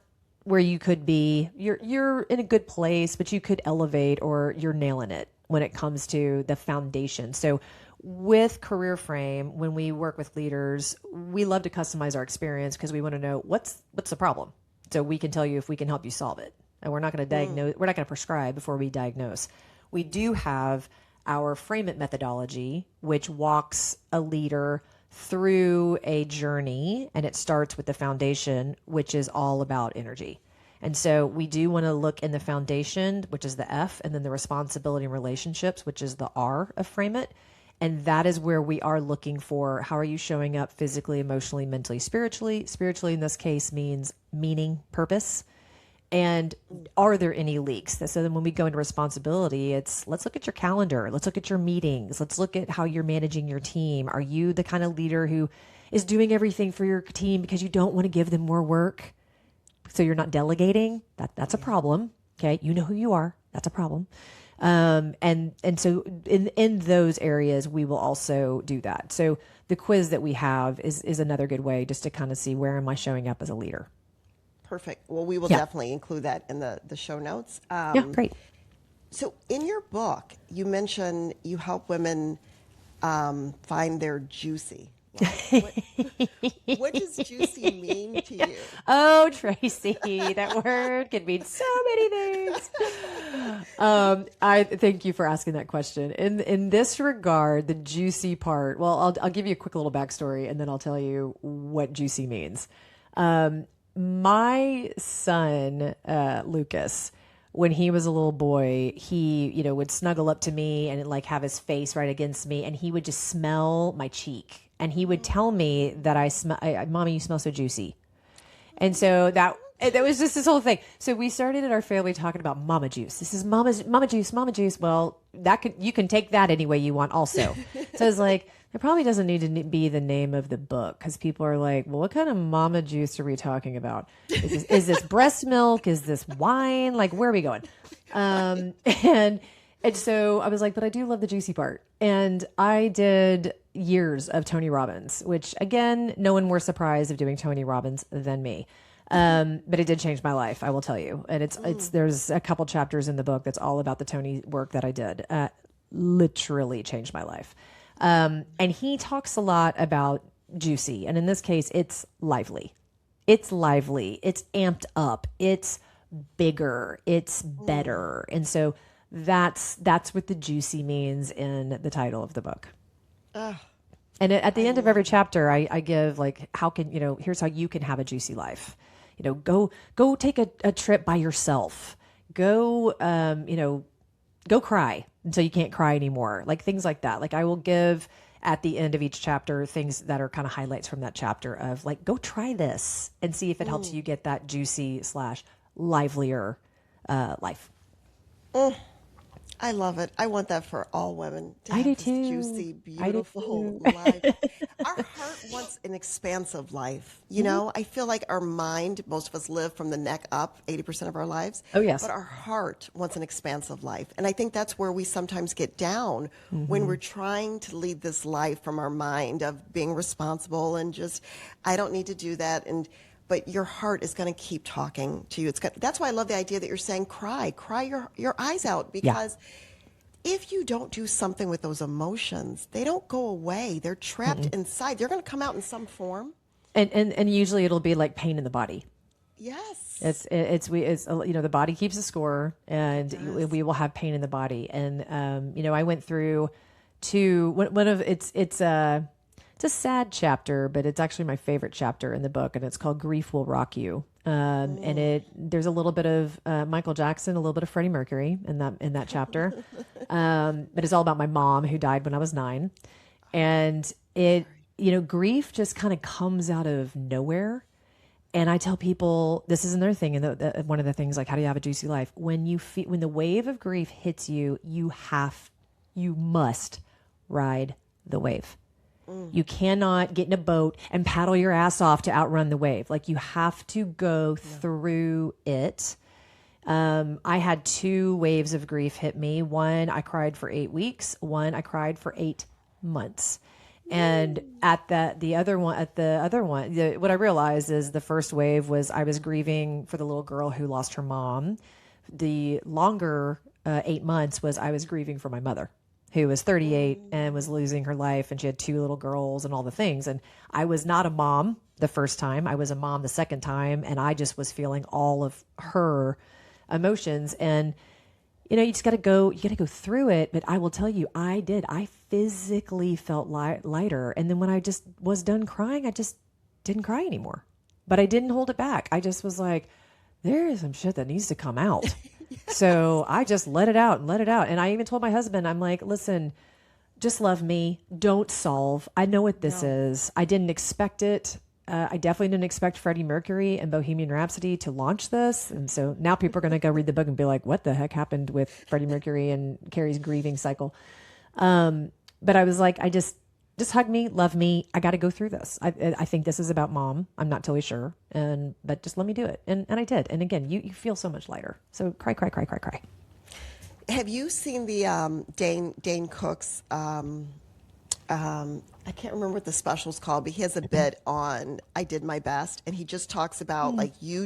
where you could be, you're in a good place, but you could elevate, or you're nailing it when it comes to the foundation. So with CareerFrame, when we work with leaders, we love to customize our experience because we want to know what's the problem. So we can tell you if we can help you solve it. And we're not going to diagnose, we're not going to prescribe before we diagnose. We do have our frame it methodology, which walks a leader through a journey, and it starts with the foundation, which is all about energy. And so we do want to look in the foundation, which is the F, and then the responsibility and relationships, which is the R of frame it. And that is where we are looking for how are you showing up physically, emotionally, mentally, spiritually. Spiritually in this case means meaning, purpose. And are there any leaks? So then when we go into responsibility, it's let's look at your calendar. Let's look at your meetings. Let's look at how you're managing your team. Are you the kind of leader who is doing everything for your team because you don't want to give them more work? So you're not delegating? That's a problem. Okay. You know who you are. That's a problem. And so in those areas, we will also do that. So the quiz that we have is another good way just to kind of see where am I showing up as a leader. Perfect. Well, we will definitely include that in the show notes. Yeah, great. So in your book, you mention you help women find their juicy. What does juicy mean to you? Oh, Tracy, that word can mean so many things. I thank you for asking that question. In this regard, the juicy part, well, I'll give you a quick little backstory and then I'll tell you what juicy means. My son, Lucas, when he was a little boy, he, would snuggle up to me and like have his face right against me, and he would just smell my cheek, and he would tell me that Mommy, you smell so juicy. And so that was just this whole thing. So we started in our family talking about mama juice. This is mama juice, mama juice. Well, you can take that any way you want also. So I was like, it probably doesn't need to be the name of the book, because people are like, well, what kind of mama juice are we talking about? Is this breast milk? Is this wine? Like, where are we going? And so I was like, but I do love the juicy part. And I did years of Tony Robbins, which again, no one more surprised of doing Tony Robbins than me. But it did change my life, I will tell you. And there's a couple chapters in the book that's all about the Tony work that I did. Literally changed my life. And he talks a lot about juicy. And in this case, it's lively. It's lively. It's amped up. It's bigger. It's better. And so that's what the juicy means in the title of the book. And at the end of every chapter, I give like, here's how you can have a juicy life. Go take a trip by yourself. Go cry until you can't cry anymore. Like things like that. Like I will give at the end of each chapter things that are kind of highlights from that chapter of like, go try this and see if it helps you get that juicy / livelier life. I love it. I want that for all women. To I have do this too. juicy, beautiful life. Our heart wants an expansive life. I feel like our mind, most of us live from the neck up 80% of our lives. Oh, yes. But our heart wants an expansive life. And I think that's where we sometimes get down when we're trying to lead this life from our mind of being responsible and just, I don't need to do that. But your heart is going to keep talking to you. That's why I love the idea that you're saying cry your eyes out, because if you don't do something with those emotions, they don't go away. They're trapped inside. They're going to come out in some form. And usually it'll be like pain in the body. Yes. It's the body keeps a score, and we will have pain in the body. And I went through one of it's a sad chapter, but it's actually my favorite chapter in the book, and it's called "Grief Will Rock You." And there's a little bit of Michael Jackson, a little bit of Freddie Mercury in that chapter, but it's all about my mom who died when I was 9, and grief just kind of comes out of nowhere. And I tell people, this is another thing, and one of the things, like, how do you have a juicy life? When the wave of grief hits you, you must ride the wave. You cannot get in a boat and paddle your ass off to outrun the wave. Like, you have to go through it. I had 2 waves of grief hit me. One, I cried for 8 weeks. One, I cried for 8 months. And at the other one, what I realized is the first wave was I was grieving for the little girl who lost her mom. The longer 8 months was I was grieving for my mother, who was 38 and was losing her life, and she had 2 little girls and all the things. And I was not a mom the first time. I was a mom the second time, and I just was feeling all of her emotions. And you just got to go through it. But I will tell you, I physically felt lighter. And then when I just was done crying, I just didn't cry anymore, but I didn't hold it back. I just was like, there is some shit that needs to come out. Yes. So I just let it out. And I even told my husband, I'm like, listen, just love me. Don't solve. I know what this is. I didn't expect it. I definitely didn't expect Freddie Mercury and Bohemian Rhapsody to launch this. And so now people are going to go read the book and be like, what the heck happened with Freddie Mercury and Carrie's grieving cycle? But I was like, I just hug me, love me. I got to go through this. I think this is about mom. I'm not totally sure. But just let me do it. And I did. And again, you feel so much lighter. So cry. Have you seen the Dane Cook's I can't remember what the special's called, but he has a bit on I Did My Best, and he just talks about like you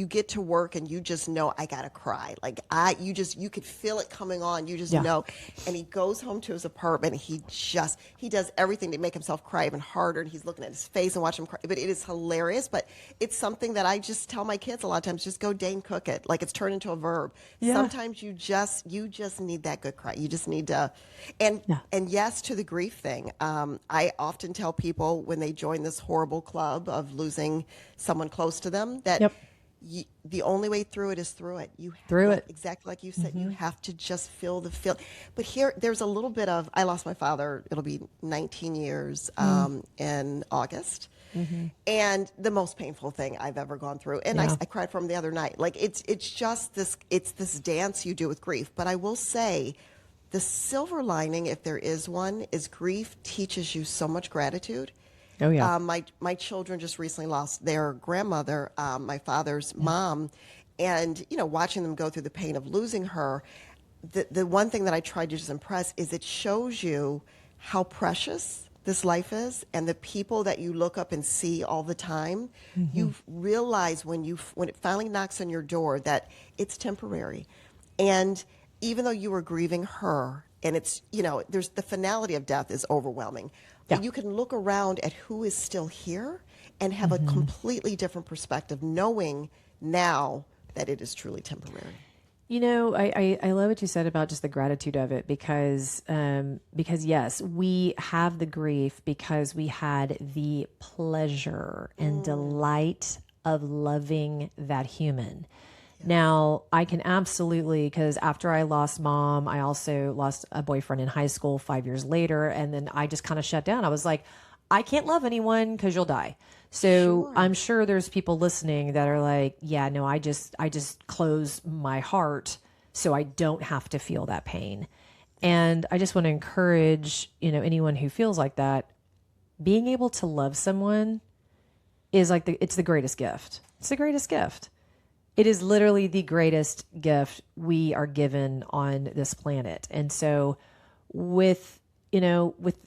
get to work and you just know I gotta cry. Like you could feel it coming on, you just know. And he goes home to his apartment and he does everything to make himself cry even harder, and he's looking at his face and watch him cry. But it is hilarious, but it's something that I just tell my kids a lot of times, just go Dane Cook it. Like, it's turned into a verb. Yeah. Sometimes you just need that good cry. You just need to and yes to the grief thing. I often tell people when they join this horrible club of losing someone close to them that the only way through it is through it. Exactly like you said, you have to just feel the feel. But there's a little bit of, I lost my father, it'll be 19 years in August. And the most painful thing I've ever gone through. And I cried for him the other night. Like, it's just this dance you do with grief. But I will say, the silver lining, if there is one, is grief teaches you so much gratitude. Oh, yeah. My children just recently lost their grandmother, my father's mom, and watching them go through the pain of losing her, the one thing that I tried to just impress is it shows you how precious this life is, and the people that you look up and see all the time. You realize when it finally knocks on your door that it's temporary. And even though you were grieving her, and it's, there's the finality of death is overwhelming, but you can look around at who is still here and have a completely different perspective, knowing now that it is truly temporary. I love what you said about just the gratitude of it, because yes, we have the grief because we had the pleasure and delight of loving that human. Now, I can absolutely, because after I lost mom, I also lost a boyfriend in high school 5 years later. And then I just kind of shut down. I was like, I can't love anyone because you'll die. So I'm sure there's people listening that are like, yeah, no, I just close my heart so I don't have to feel that pain. And I just want to encourage, anyone who feels like that, being able to love someone is like it's the greatest gift. It's the greatest gift. It is literally the greatest gift we are given on this planet. And so with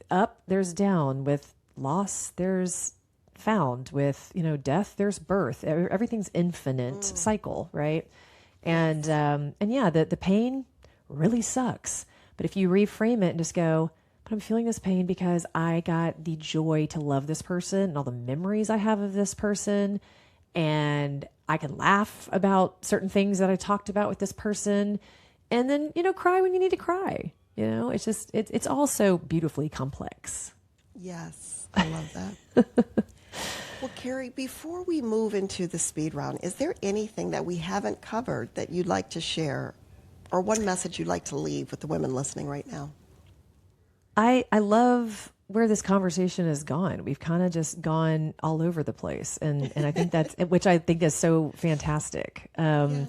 up, there's down. With loss, there's found. With, death, there's birth. Everything's infinite cycle, right? And the pain really sucks. But if you reframe it and just go, but I'm feeling this pain because I got the joy to love this person and all the memories I have of this person. And I can laugh about certain things that I talked about with this person and then, cry when you need to cry. It's just, it's all so beautifully complex. Yes, I love that. Well, Carrie, before we move into the speed round, is there anything that we haven't covered that you'd like to share or one message you'd like to leave with the women listening right now? I love where this conversation has gone. We've kind of just gone all over the place. And I think that's, which I think is so fantastic. Yes.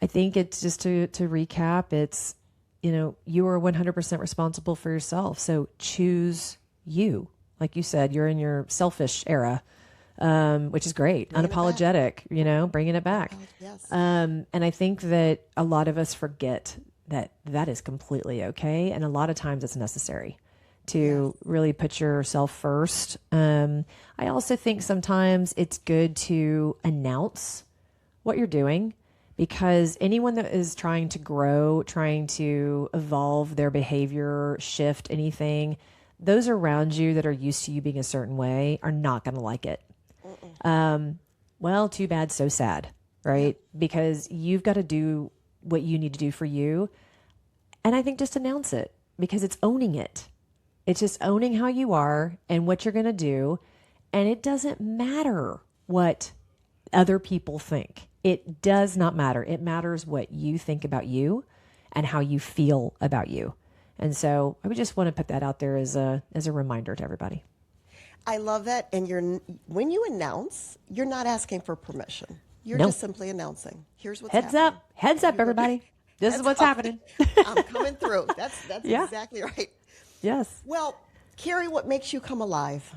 I think it's just to recap, it's, you are 100% responsible for yourself. So choose you. Like you said, you're in your selfish era, which is great. Unapologetic, bringing it back. Yes. And I think that a lot of us forget that is completely okay. And a lot of times it's necessary to really put yourself first. I also think sometimes it's good to announce what you're doing, because anyone that is trying to grow, trying to evolve their behavior, shift anything, those around you that are used to you being a certain way are not going to like it. Well, too bad, so sad, right? Yeah. Because you've got to do what you need to do for you. And I think just announce it, because it's owning it. It's just owning how you are and what you're going to do. And it doesn't matter what other people think. It does not matter. It matters what you think about you and how you feel about you. And so I would just want to put that out there as a reminder to everybody. I love that. And when you announce, you're not asking for permission. You're No. just simply announcing. Here's what's Heads happening. Heads up, everybody. This is what's happening. I'm coming through. That's Yeah. exactly right. Yes. Well, Carrie, what makes you come alive?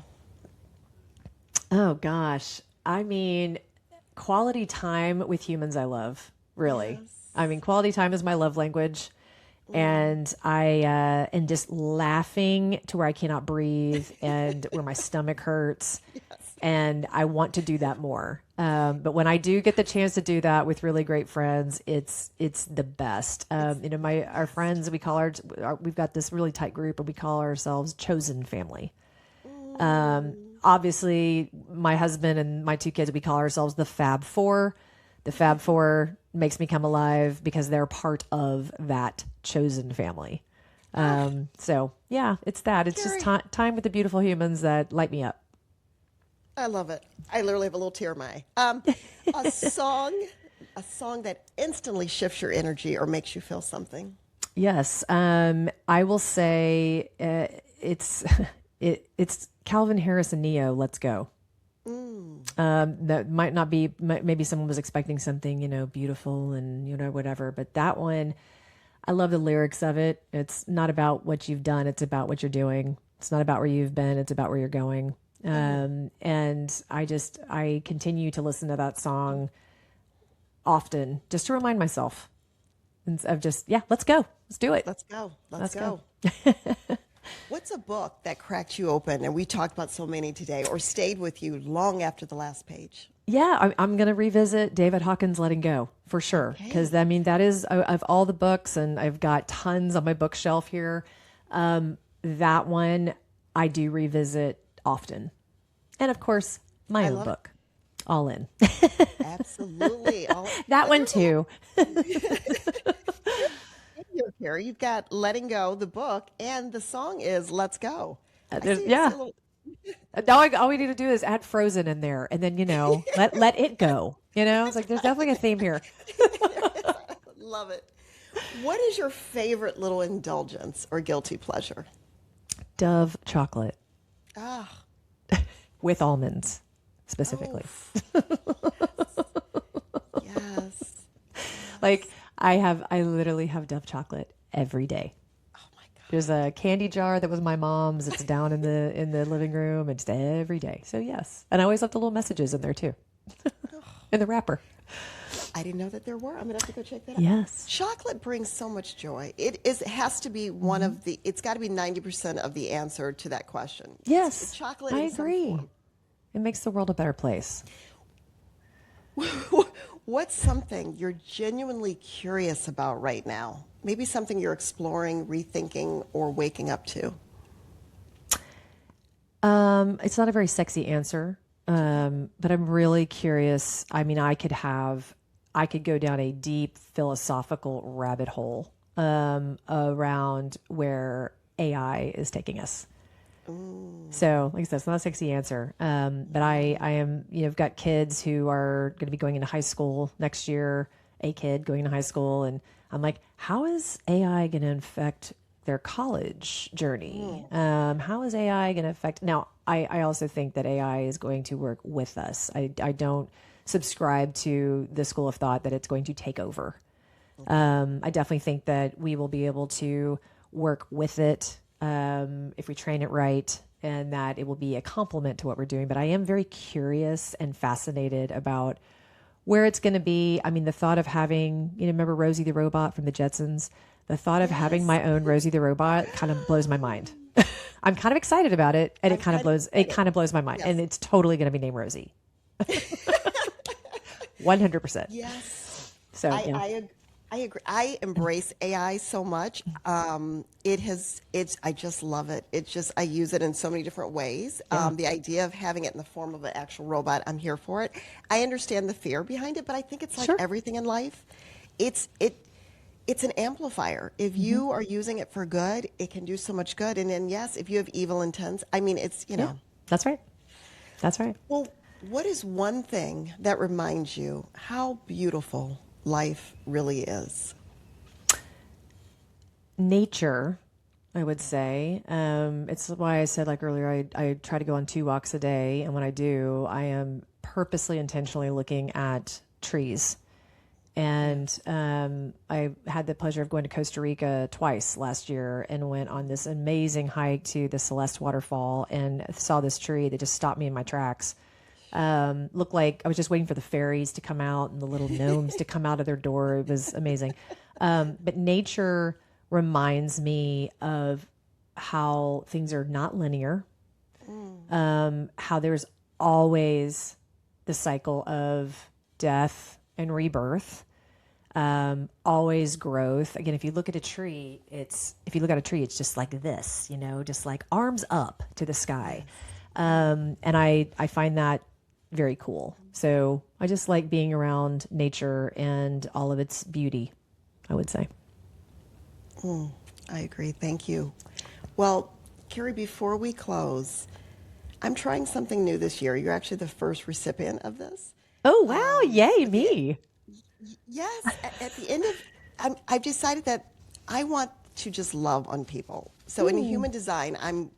Oh, gosh. I mean, quality time with humans I love, really. Yes. I mean, quality time is my love language. And and just laughing to where I cannot breathe and where my stomach hurts. Yes. And I want to do that more. But when I do get the chance to do that with really great friends, it's the best. Our friends, we've got this really tight group, and we call ourselves Chosen Family. Obviously, my husband and my two kids, we call ourselves the Fab Four. The Fab Four makes me come alive because they're part of that chosen family. So yeah, it's that. It's Carrie. just time with the beautiful humans that light me up. I love it. I literally have a little tear in my eye. A song that instantly shifts your energy or makes you feel something. Yes. I will say it's Calvin Harris and Neo, Let's Go. That might not be, maybe someone was expecting something, beautiful and, whatever. But that one, I love the lyrics of it. It's not about what you've done. It's about what you're doing. It's not about where you've been. It's about where you're going. And I continue to listen to that song often just to remind myself of let's go. Let's do it. Let's go. Let's go. What's a book that cracked you open, and we talked about so many today, or stayed with you long after the last page? Yeah, I'm going to revisit David Hawkins' Letting Go for sure. Because, that is, of all the books, and I've got tons on my bookshelf here, that one I do revisit often. And, of course, my own book, All In. Absolutely. That one, too. Carrie, you've got Letting Go, the book, and the song is Let's Go. All we need to do is add Frozen in there, and then let it go. It's like there's definitely a theme here. Love it. What is your favorite little indulgence or guilty pleasure? Dove chocolate. Ah, with almonds, specifically. Yes. Like I literally have Dove chocolate every day. Oh my God. There's a candy jar that was my mom's. It's down in the living room. It's every day. So yes. And I always left the little messages in there too. In the wrapper. I didn't know that there were. I'm gonna have to go check that out. Yes. Chocolate brings so much joy. It has to be one of the, it's got to be 90% of the answer to that question. Yes. Chocolate. I in some agree. form. It makes the world a better place. What's something you're genuinely curious about right now? Maybe something you're exploring, rethinking, or waking up to? It's not a very sexy answer, but I'm really curious. I mean, I could go down a deep philosophical rabbit hole around where AI is taking us. So, like I said, it's not a sexy answer. But I am, I've got kids who are going to be going into high school next year, a kid going to high school. And I'm like, how is AI going to affect their college journey? How is AI going to affect? Now, I also think that AI is going to work with us. I don't subscribe to the school of thought that it's going to take over. I definitely think that we will be able to work with it if we train it right, and that it will be a complement to what we're doing. But I am very curious and fascinated about where it's going to be. I mean, the thought of having, remember Rosie the robot from the Jetsons? The thought of having my own Rosie the robot kind of blows my mind. I'm kind of excited about it, and it kind of blows my mind. Yes. And it's totally going to be named Rosie. 100%. Yes. So I agree. I embrace AI so much. I just love it. I use it in so many different ways. Yeah. The idea of having it in the form of an actual robot, I'm here for it. I understand the fear behind it, but I think it's like everything in life. It's an amplifier. If you are using it for good, it can do so much good. And then, yes, if you have evil intents, I mean, it's, know. That's right. That's right. Well, what is one thing that reminds you how beautiful life really is? Nature, I would say. It's why I said, like earlier, I try to go on 2 walks a day. And when I do, I am purposely, intentionally looking at trees. And I had the pleasure of going to Costa Rica twice last year and went on this amazing hike to the Celeste waterfall and saw this tree that just stopped me in my tracks. Looked like I was just waiting for the fairies to come out and the little gnomes to come out of their door. It was amazing. But nature reminds me of how things are not linear, how there's always the cycle of death and rebirth, always growth. Again, if you look at a tree, it's just like this, just like arms up to the sky. And I find that very cool. So I just like being around nature and all of its beauty, I would say. I agree. Thank you. Well, Carrie, before we close, I'm trying something new this year. You're actually the first recipient of this. Oh, wow. Yay, me. Yes. At the end of, I've decided that I want to just love on people. So in human design, I'm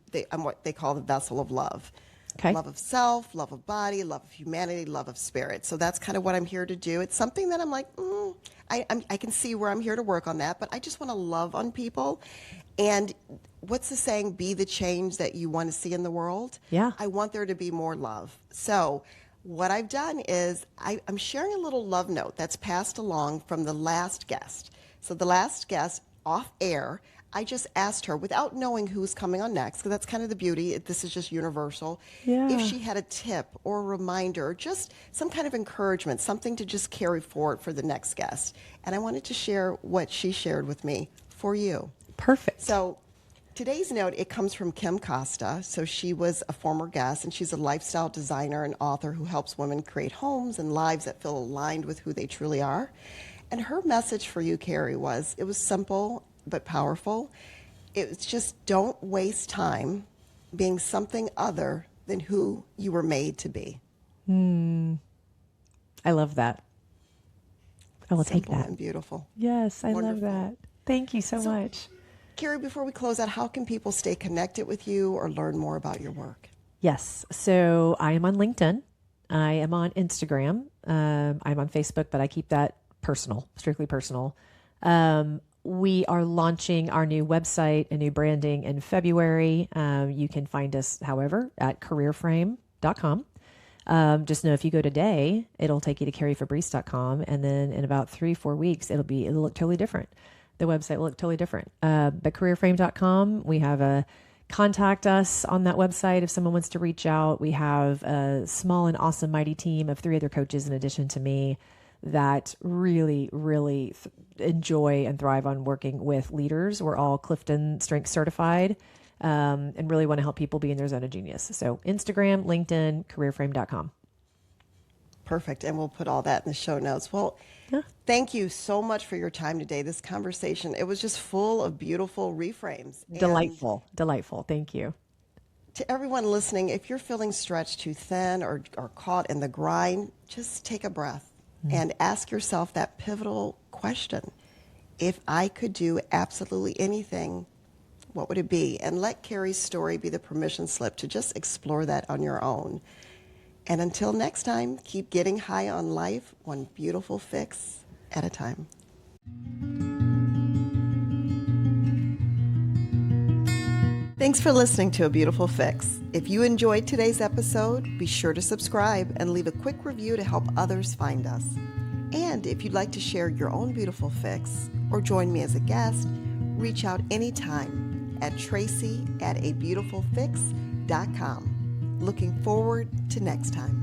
what they call the vessel of love. Okay. Love of self, love of body, love of humanity, love of spirit. So that's kind of what I'm here to do. It's something that I'm like, I can see where I'm here to work on that, but I just want to love on people. And what's the saying? Be the change that you want to see in the world. Yeah. I want there to be more love. So what I've done is I'm sharing a little love note that's passed along from the last guest. So the last guest, off air, I just asked her, without knowing who's coming on next, because that's kind of the beauty, this is just universal, if she had a tip or a reminder, just some kind of encouragement, something to just carry forward for the next guest. And I wanted to share what she shared with me for you. Perfect. So today's note, it comes from Kim Costa. So she was a former guest, and she's a lifestyle designer and author who helps women create homes and lives that feel aligned with who they truly are. And her message for you, Carrie, it was simple but powerful. It's just don't waste time being something other than who you were made to be. I love that. I will take Simple that. and beautiful. Yes, I Wonderful. love that. Thank you so much. Carrie, before we close out, how can people stay connected with you or learn more about your work? Yes. So I am on LinkedIn. I am on Instagram. I'm on Facebook, but I keep that personal, strictly personal. We are launching our new website and new branding in February. You can find us, however, at CareerFrame.com. Just know if you go today, it'll take you to CarrieFabris.com. And then in about 3-4 weeks, it'll look totally different. The website will look totally different. But CareerFrame.com, we have a contact us on that website if someone wants to reach out. We have a small and awesome mighty team of 3 other coaches in addition to me that really, really enjoy and thrive on working with leaders. We're all Clifton Strength certified. and really want to help people be in their zone of genius. So Instagram, LinkedIn, CareerFrame.com. Perfect. And we'll put all that in the show notes. Well, thank you so much for your time today. This conversation, it was just full of beautiful reframes. Delightful. Thank you. To everyone listening, if you're feeling stretched too thin or caught in the grind, just take a breath and ask yourself that pivotal question. If I could do absolutely anything, what would it be? And let Carrie's story be the permission slip to just explore that on your own. And until next time, keep getting high on life, one beautiful fix at a time. Thanks for listening to A Beautiful Fix. If you enjoyed today's episode, be sure to subscribe and leave a quick review to help others find us. And if you'd like to share your own beautiful fix or join me as a guest, reach out anytime at Tracy@abeautifulfix.com. Looking forward to next time.